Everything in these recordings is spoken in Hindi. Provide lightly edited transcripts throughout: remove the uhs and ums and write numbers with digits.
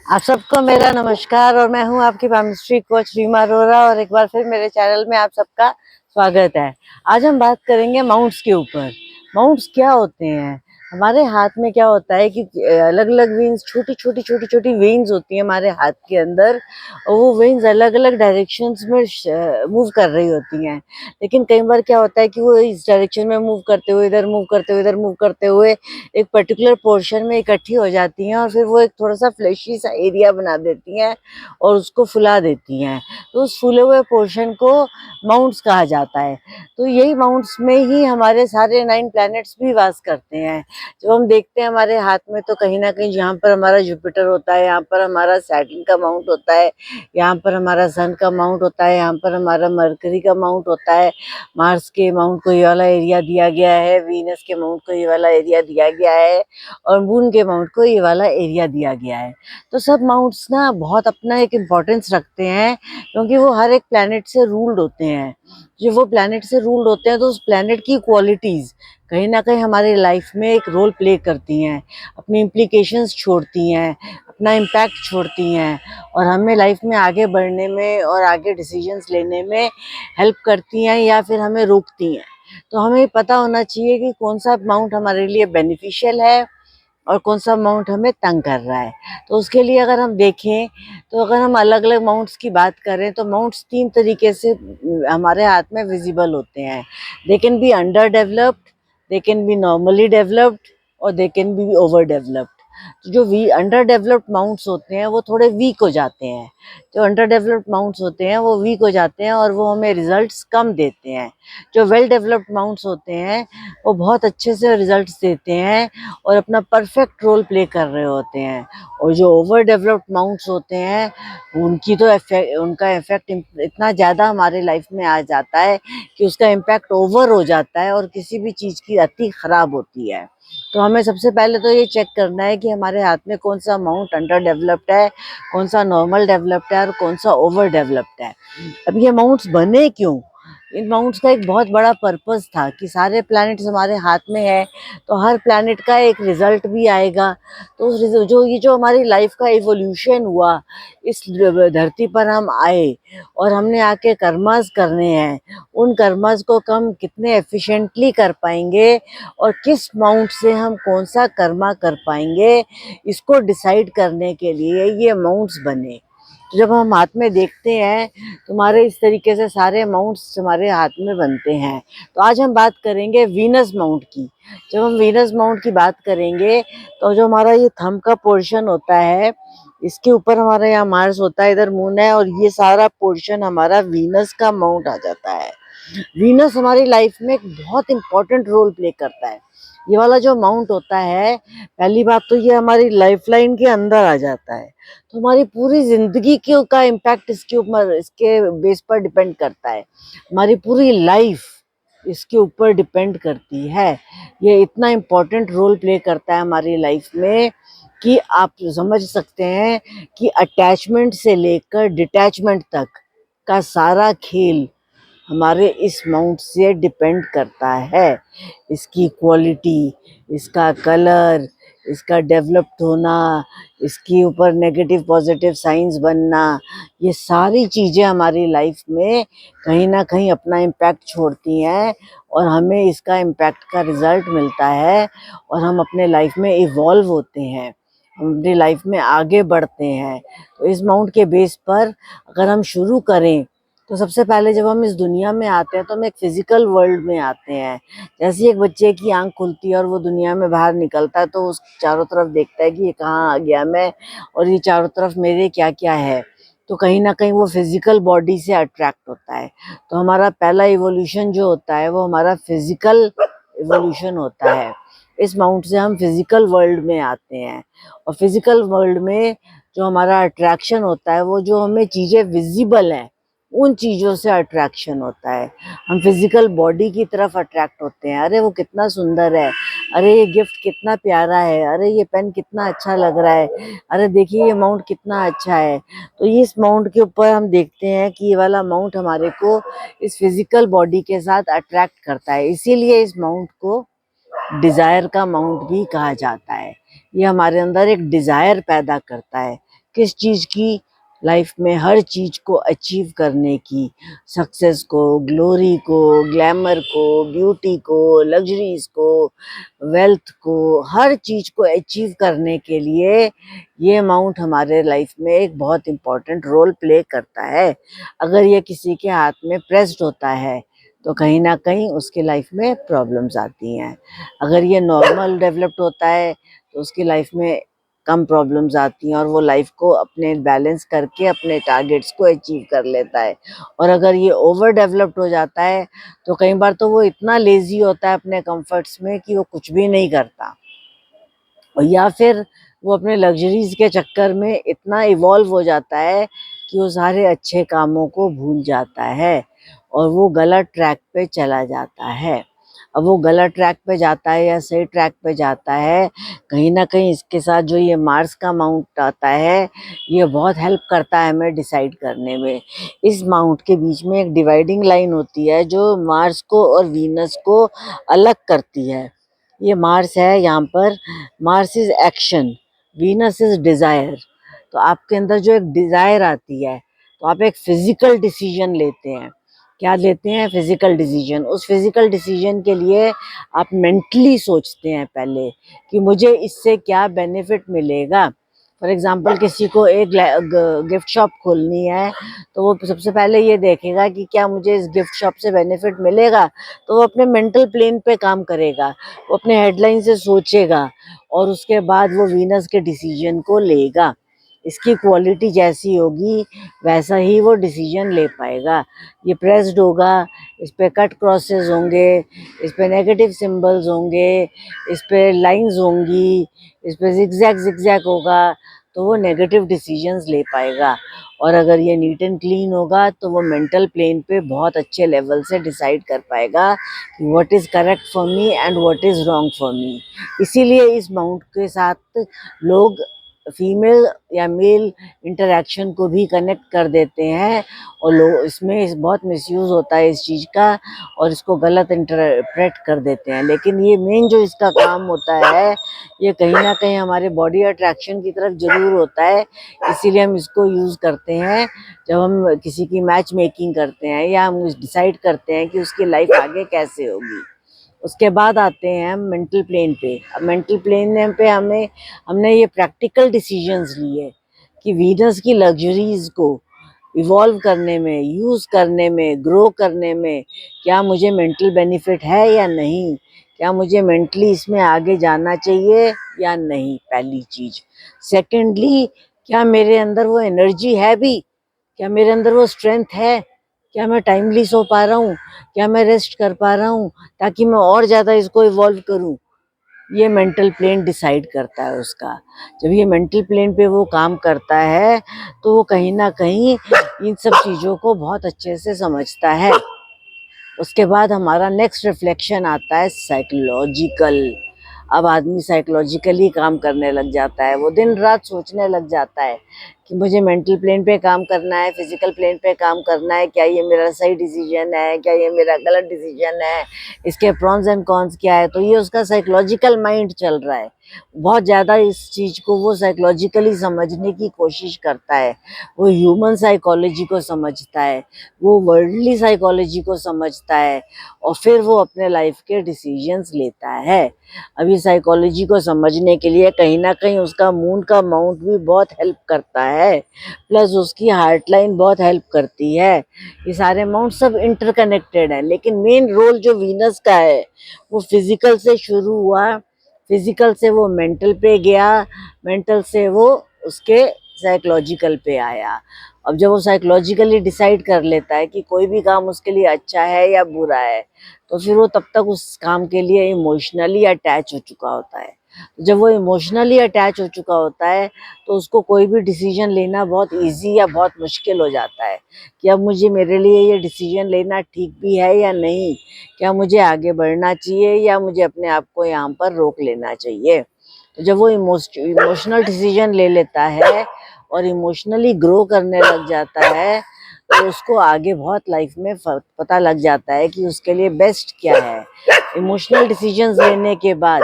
आप सबको मेरा नमस्कार और मैं हूं आपकी केमिस्ट्री कोच रीमा अरोरा और एक बार फिर मेरे चैनल में आप सबका स्वागत है। आज हम बात करेंगे माउंट्स के ऊपर। माउंट्स क्या होते हैं? हमारे हाथ में क्या होता है कि अलग अलग वेन्स, छोटी छोटी वेन्स होती हैं हमारे हाथ के अंदर, और वो वेन्स अलग अलग डायरेक्शंस में मूव कर रही होती हैं। लेकिन कई बार क्या होता है कि वो इस डायरेक्शन में मूव करते हुए, इधर मूव करते हुए, इधर मूव करते हुए एक पर्टिकुलर पोर्शन में इकट्ठी हो जाती हैं और फिर वो एक थोड़ा सा फ्लैशी सा एरिया बना देती हैं और उसको फुला देती हैं। तो उस फूले हुए पोर्शन को माउंट्स कहा जाता है। तो यही माउंट्स में ही हमारे सारे 9 प्लैनेट्स भी वास करते हैं। जब हम देखते हैं हमारे हाथ में, तो कहीं ना कहीं जहाँ पर हमारा जुपिटर होता है, यहाँ पर हमारा सैटर्न का माउंट होता है, यहाँ पर हमारा सन का माउंट होता है, यहाँ पर हमारा मरकरी का माउंट होता है, मार्स के माउंट को ये वाला एरिया दिया गया है, वीनस के माउंट को ये वाला एरिया दिया गया है और मून के माउंट को ये वाला एरिया दिया गया है। तो सब माउंट्स ना बहुत अपना एक इम्पोर्टेंस रखते हैं, क्योंकि वो हर एक प्लैनेट से रूल्ड होते हैं। जब वो प्लैनेट से रूल्ड होते हैं तो उस प्लैनेट की क्वालिटीज़ कहीं ना कहीं हमारी लाइफ में एक रोल प्ले करती हैं, अपनी इम्प्लीकेशंस छोड़ती हैं, अपना इम्पैक्ट छोड़ती हैं और हमें लाइफ में आगे बढ़ने में और आगे डिसीजंस लेने में हेल्प करती हैं या फिर हमें रोकती हैं। तो हमें पता होना चाहिए कि कौन सा माउंट हमारे लिए बेनिफिशियल है और कौन सा माउंट हमें तंग कर रहा है। तो उसके लिए अगर हम देखें, तो अगर हम अलग अलग माउंट्स की बात करें, तो माउंट्स 3 तरीके से हमारे हाथ में विजिबल होते हैं। They can be under developed, they can be normally developed और they can be over developed. तो जो अंडर डेवलप्ड माउंट्स होते हैं वो थोड़े वीक हो जाते हैं। जो अंडर डेवलप्ड माउंट्स होते हैं वो वीक हो जाते हैं और वो हमें रिजल्ट्स कम देते हैं। जो वेल डेवलप्ड माउंट्स होते हैं वो बहुत अच्छे से रिजल्ट्स देते हैं और अपना परफेक्ट रोल प्ले कर रहे होते हैं। और जो ओवर डेवलप्ड माउंट्स होते हैं उनका इफेक्ट इतना ज़्यादा हमारे लाइफ में आ जाता है कि उसका इम्पैक्ट ओवर हो जाता है और किसी भी चीज़ की अति खराब होती है। तो हमें सबसे पहले तो ये चेक करना है कि हमारे हाथ में कौन सा माउंट अंडर डेवलप्ड है, कौन सा नॉर्मल डेवलप्ड है और कौन सा ओवर डेवलप्ड है। अब ये माउंट्स बने क्यों? इन माउंट्स का एक बहुत बड़ा पर्पस था कि सारे प्लैनेट्स हमारे हाथ में है, तो हर प्लैनेट का एक रिजल्ट भी आएगा। तो जो हमारी लाइफ का इवोल्यूशन हुआ, इस धरती पर हम आए और हमने आके कर्मास करने हैं, उन कर्मास को हम कितने एफिशिएंटली कर पाएंगे और किस माउंट से हम कौन सा कर्मा कर पाएंगे, इसको डिसाइड करने के लिए ये माउंट्स बने। तो जब हम हाथ में देखते हैं, तुम्हारे इस तरीके से सारे माउंट्स हमारे हाथ में बनते हैं। तो आज हम बात करेंगे वीनस माउंट की। जब हम वीनस माउंट की बात करेंगे, तो जो हमारा ये थंब का पोर्शन होता है, इसके ऊपर हमारा यहाँ मार्स होता है, इधर मून है और ये सारा पोर्शन हमारा वीनस का माउंट आ जाता है। वीनस हमारी लाइफ में एक बहुत इंपॉर्टेंट रोल प्ले करता है। ये वाला जो माउंट होता है, पहली बात तो ये हमारी लाइफ लाइन के अंदर आ जाता है, तो हमारी पूरी जिंदगी का इम्पैक्ट इसके ऊपर, इसके बेस पर डिपेंड करता है। हमारी पूरी लाइफ इसके ऊपर डिपेंड करती है। ये इतना इम्पोर्टेंट रोल प्ले करता है हमारी लाइफ में कि आप समझ सकते हैं कि अटैचमेंट से लेकर डिटैचमेंट तक का सारा खेल हमारे इस माउंट से डिपेंड करता है। इसकी क्वालिटी, इसका कलर, इसका डेवलप्ड होना, इसके ऊपर नेगेटिव पॉजिटिव साइंस बनना, ये सारी चीज़ें हमारी लाइफ में कहीं ना कहीं अपना इम्पैक्ट छोड़ती हैं और हमें इसका इम्पैक्ट का रिजल्ट मिलता है और हम अपने लाइफ में इवॉल्व होते हैं, हम अपनी लाइफ में आगे बढ़ते हैं। तो इस माउंट के बेस पर अगर हम शुरू करें, तो सबसे पहले जब हम इस दुनिया में आते हैं तो हम एक फिजिकल वर्ल्ड में आते हैं। जैसे एक बच्चे की आंख खुलती है और वो दुनिया में बाहर निकलता है, तो उस चारों तरफ देखता है कि ये कहाँ आ गया मैं और ये चारों तरफ मेरे क्या क्या है। तो कहीं ना कहीं वो फिजिकल बॉडी से अट्रैक्ट होता है। तो हमारा पहला इवोल्यूशन जो होता है वो हमारा फिजिकल इवोल्यूशन होता है। इस माउंट से हम फिजिकल वर्ल्ड में आते हैं और फिजिकल वर्ल्ड में जो हमारा अट्रैक्शन होता है, वो जो हमें चीज़ें विजिबल हैं उन चीज़ों से अट्रैक्शन होता है। हम फिजिकल बॉडी की तरफ अट्रैक्ट होते हैं, अरे वो कितना सुंदर है, अरे ये गिफ्ट कितना प्यारा है, अरे ये पेन कितना अच्छा लग रहा है, अरे देखिए ये माउंट कितना अच्छा है। तो ये इस माउंट के ऊपर हम देखते हैं कि ये वाला माउंट हमारे को इस फिजिकल बॉडी के साथ अट्रैक्ट करता है, इसीलिए इस माउंट को डिज़ायर का माउंट भी कहा जाता है। ये हमारे अंदर एक डिज़ायर पैदा करता है किस चीज़ की, लाइफ में हर चीज़ को अचीव करने की, सक्सेस को, ग्लोरी को, ग्लैमर को, ब्यूटी को, लग्जरीज को, वेल्थ को, हर चीज़ को अचीव करने के लिए ये अमाउंट हमारे लाइफ में एक बहुत इम्पोर्टेंट रोल प्ले करता है। अगर ये किसी के हाथ में प्रेस्ड होता है तो कहीं ना कहीं उसकी लाइफ में प्रॉब्लम्स आती हैं। अगर ये नॉर्मल डेवलप्ड होता है तो उसकी लाइफ में कम प्रॉब्लम्स आती हैं और वो लाइफ को अपने बैलेंस करके अपने टारगेट्स को अचीव कर लेता है। और अगर ये ओवर डेवलप्ड हो जाता है तो कई बार तो वो इतना लेजी होता है अपने कंफर्ट्स में कि वो कुछ भी नहीं करता, और या फिर वो अपने लग्जरीज के चक्कर में इतना इवॉल्व हो जाता है कि वो सारे अच्छे कामों को भूल जाता है और वो गलत ट्रैक पे चला जाता है। अब वो गलत ट्रैक पे जाता है या सही ट्रैक पे जाता है, कहीं ना कहीं इसके साथ जो ये मार्स का माउंट आता है ये बहुत हेल्प करता है हमें डिसाइड करने में। इस माउंट के बीच में एक डिवाइडिंग लाइन होती है जो मार्स को और वीनस को अलग करती है। ये मार्स है, यहाँ पर Mars is action, Venus is desire. तो आपके अंदर जो एक डिजायर आती है तो आप एक फिजिकल डिसीजन लेते हैं। क्या लेते हैं? Physical decision. उस फिजिकल डिसीजन के लिए आप मेंटली सोचते हैं पहले कि मुझे इससे क्या बेनिफिट मिलेगा। फॉर एग्जांपल किसी को एक गिफ्ट शॉप खोलनी है तो वो सबसे पहले ये देखेगा कि क्या मुझे इस गिफ्ट शॉप से बेनिफिट मिलेगा, तो वो अपने मेंटल प्लेन पे काम करेगा, वो अपने हेडलाइन से सोचेगा और उसके बाद वो वीनस के डिसीजन को लेगा। इसकी क्वालिटी जैसी होगी वैसा ही वो डिसीजन ले पाएगा। ये प्रेस्ड होगा, इस पे कट क्रॉसेस होंगे, इस पे नेगेटिव सिंबल्स होंगे, इस पे लाइंस होंगी, इस पे जिगजैग जिगजैग होगा, तो वो नेगेटिव डिसीजंस ले पाएगा। और अगर ये नीट एंड क्लीन होगा तो वो मेंटल प्लेन पे बहुत अच्छे लेवल से डिसाइड कर पाएगा कि what is correct for me and what is wrong for me. इसीलिए इस माउंट के साथ लोग फीमेल या मेल इंटरेक्शन को भी कनेक्ट कर देते हैं और लोग इसमें बहुत मिसयूज़ होता है इस चीज़ का और इसको गलत इंटरप्रेट कर देते हैं। लेकिन ये मेन जो इसका काम होता है ये कहीं ना कहीं हमारे बॉडी अट्रैक्शन की तरफ ज़रूर होता है। इसीलिए हम इसको यूज़ करते हैं जब हम किसी की मैच मेकिंग करते हैं या हम डिसाइड करते हैं कि उसकी लाइफ आगे कैसे होगी। उसके बाद आते हैं हम मेंटल प्लेन पे। अब मेंटल प्लेन पे हमने ये प्रैक्टिकल डिसीजंस लिए कि वीनस की लग्जरीज को इवॉल्व करने में, यूज़ करने में, ग्रो करने में क्या मुझे मेंटल बेनिफिट है या नहीं, क्या मुझे मेंटली इसमें आगे जाना चाहिए या नहीं, पहली चीज़। सेकेंडली, क्या मेरे अंदर वो एनर्जी है भी, क्या मेरे अंदर वो स्ट्रेंथ है, क्या मैं टाइमली सो पा रहा हूँ, क्या मैं रेस्ट कर पा रहा हूँ ताकि मैं और ज़्यादा इसको इवॉल्व करूँ। ये मेंटल प्लेन डिसाइड करता है उसका। जब ये मेंटल प्लेन पे वो काम करता है तो वो कहीं ना कहीं इन सब चीज़ों को बहुत अच्छे से समझता है। उसके बाद हमारा नेक्स्ट रिफ्लेक्शन आता है साइकोलॉजिकल। अब आदमी साइकोलॉजिकली काम करने लग जाता है, वो दिन रात सोचने लग जाता है कि मुझे मेंटल प्लेन पे काम करना है, फिजिकल प्लेन पे काम करना है, क्या ये मेरा सही डिसीजन है, क्या ये मेरा गलत डिसीजन है, इसके प्रॉन्स एंड कॉन्स क्या है। तो ये उसका साइकोलॉजिकल माइंड चल रहा है। बहुत ज़्यादा इस चीज़ को वो साइकोलॉजिकली समझने की कोशिश करता है, वो ह्यूमन साइकोलॉजी को समझता है, वो वर्ल्डली साइकोलॉजी को समझता है और फिर वो अपने लाइफ के डिसीजंस लेता है। अभी साइकोलॉजी को समझने के लिए कहीं ना कहीं उसका मून का माउंट भी बहुत हेल्प करता है, प्लस उसकी हार्ट लाइन बहुत हेल्प करती है। ये सारे माउंट सब इंटरकनेक्टेड है, लेकिन मेन रोल जो वीनस का है वो फिजिकल से शुरू हुआ, फिजिकल से वो मेंटल पे गया, मेंटल से वो उसके साइकोलॉजिकल पे आया। अब जब वो साइकोलॉजिकली डिसाइड कर लेता है कि कोई भी काम उसके लिए अच्छा है या बुरा है, तो फिर वो तब तक उस काम के लिए इमोशनली अटैच हो चुका होता है। जब वो इमोशनली अटैच हो चुका होता है तो उसको कोई भी डिसीजन लेना बहुत इजी या बहुत मुश्किल हो जाता है कि अब मुझे, मेरे लिए ये डिसीजन लेना ठीक भी है या नहीं, क्या मुझे आगे बढ़ना चाहिए या मुझे अपने आप को यहाँ पर रोक लेना चाहिए। तो जब वो इमोशनल डिसीजन ले लेता है और इमोशनली ग्रो करने लग जाता है तो उसको आगे बहुत लाइफ में पता लग जाता है कि उसके लिए बेस्ट क्या है। इमोशनल डिसीजंस लेने के बाद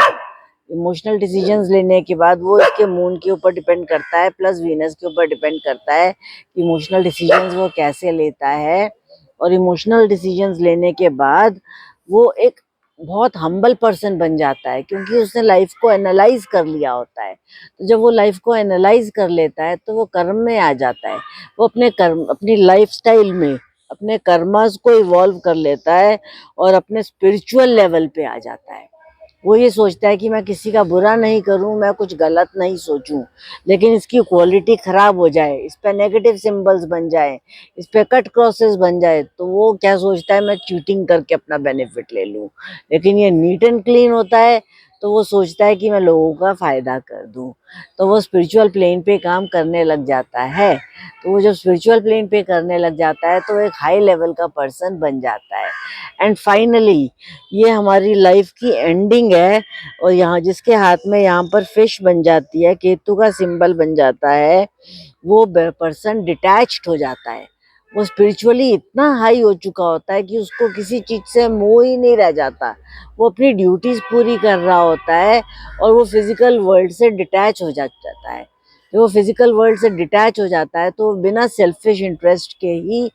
इमोशनल डिसीजंस लेने के बाद वो इसके मून के ऊपर डिपेंड करता है, प्लस वीनस के ऊपर डिपेंड करता है कि इमोशनल डिसीजंस वो कैसे लेता है। और इमोशनल डिसीजंस लेने के बाद वो एक बहुत हम्बल पर्सन बन जाता है, क्योंकि उसने लाइफ को एनालाइज कर लिया होता है। तो जब वो लाइफ को एनालाइज कर लेता है तो वो कर्म में आ जाता है। वो अपने कर्म, अपनी लाइफ स्टाइल में अपने कर्मास को इवॉल्व कर लेता है और अपने स्पिरिचुअल लेवल पे आ जाता है। वो ये सोचता है कि मैं किसी का बुरा नहीं करूं, मैं कुछ गलत नहीं सोचूं, लेकिन इसकी क्वालिटी खराब हो जाए, इस पे नेगेटिव सिंबल्स बन जाए, इस पे कट क्रॉसेस बन जाए, तो वो क्या सोचता है, मैं चीटिंग करके अपना बेनिफिट ले लूं। लेकिन ये नीट एंड क्लीन होता है तो वो सोचता है कि मैं लोगों का फायदा कर दूं। तो वो स्पिरिचुअल प्लेन पे काम करने लग जाता है। तो वो जब स्पिरिचुअल प्लेन पे करने लग जाता है तो एक हाई लेवल का पर्सन बन जाता है। एंड फाइनली ये हमारी लाइफ की एंडिंग है। और यहाँ जिसके हाथ में यहाँ पर फिश बन जाती है, केतु का सिंबल बन जाता है, वो पर्सन डिटैच्ड हो जाता है। वो स्पिरिचुअली इतना हाई हो चुका होता है कि उसको किसी चीज से मोह ही नहीं रह जाता। वो अपनी ड्यूटीज पूरी कर रहा होता है और वो फिजिकल वर्ल्ड से डिटैच हो जाता है। जब वो फिजिकल वर्ल्ड से डिटैच हो जाता है तो बिना सेल्फिश इंटरेस्ट के ही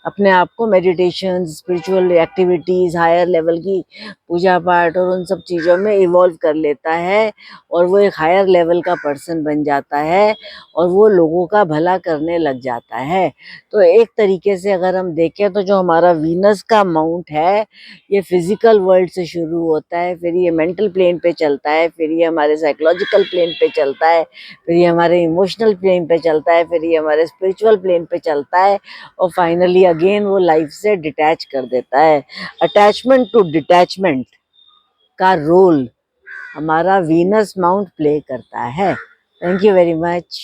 अपने आप को meditation, spiritual activities, higher level की पूजा पाठ और उन सब चीज़ों में इवॉल्व कर लेता है और वो एक हायर लेवल का पर्सन बन जाता है और वो लोगों का भला करने लग जाता है। तो एक तरीके से अगर हम देखें तो जो हमारा वीनस का माउंट है, ये फिजिकल वर्ल्ड से शुरू होता है, फिर ये मेंटल प्लेन पे चलता है, फिर ये हमारे साइकोलॉजिकल प्लेन पे चलता है, फिर ये हमारे इमोशनल प्लेन पे चलता है, फिर ये हमारे स्पिरिचुअल प्लेन पे चलता है और फाइनली अगेन वो लाइफ से डिटैच कर देता है। अटैचमेंट टू डिटैचमेंट का रोल हमारा वीनस माउंट प्ले करता है। Thank you very much.